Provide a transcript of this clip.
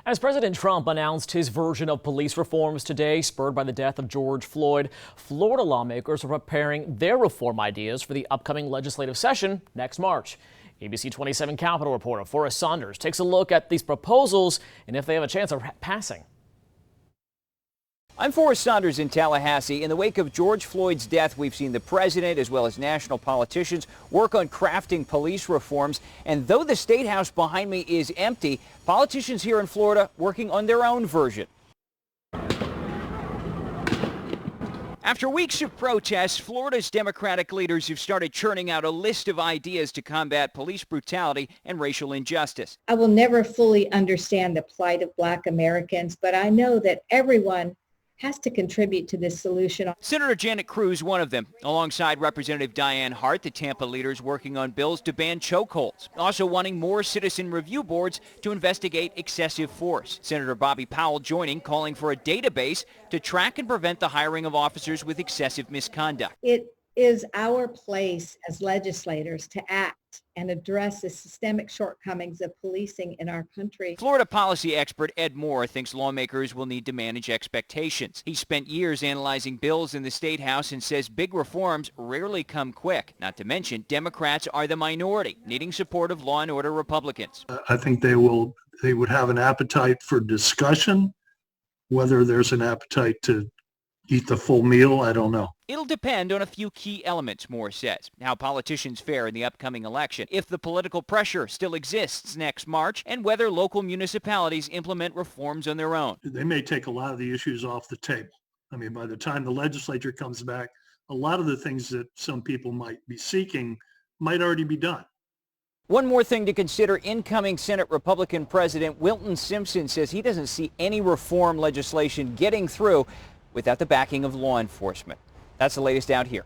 As President Trump announced his version of police reforms today, spurred by the death of George Floyd, Florida lawmakers are preparing their reform ideas for the upcoming legislative session next March. ABC 27 Capitol reporter Forrest Saunders takes a look at these proposals and if they have a chance of passing. I'm Forrest Saunders in Tallahassee. In the wake of George Floyd's death, we've seen the president as well as national politicians work on crafting police reforms. And though the State House behind me is empty, politicians here in Florida working on their own version. After weeks of protests, Florida's Democratic leaders have started churning out a list of ideas to combat police brutality and racial injustice. I will never fully understand the plight of Black Americans, but I know that everyone has to contribute to this solution. Senator Janet Cruz, one of them, alongside Representative Diane Hart, the Tampa leaders working on bills to ban chokeholds, also wanting more citizen review boards to investigate excessive force. Senator Bobby Powell joining, calling for a database to track and prevent the hiring of officers with excessive misconduct. It is our place as legislators to act and address the systemic shortcomings of policing in our country. Florida policy expert Ed Moore thinks lawmakers will need to manage expectations. He spent years analyzing bills in the State House and says big reforms rarely come quick. Not to mention, Democrats are the minority, needing support of law and order Republicans. I think they would have an appetite for discussion. Whether there's an appetite to eat the full meal, I don't know. It'll depend on a few key elements, Moore says. How politicians fare in the upcoming election, if the political pressure still exists next March, and whether local municipalities implement reforms on their own. They may take a lot of the issues off the table. I mean, by the time the legislature comes back, a lot of the things that some people might be seeking might already be done. One more thing to consider, incoming Senate Republican President Wilton Simpson says he doesn't see any reform legislation getting through without the backing of law enforcement. That's the latest out here.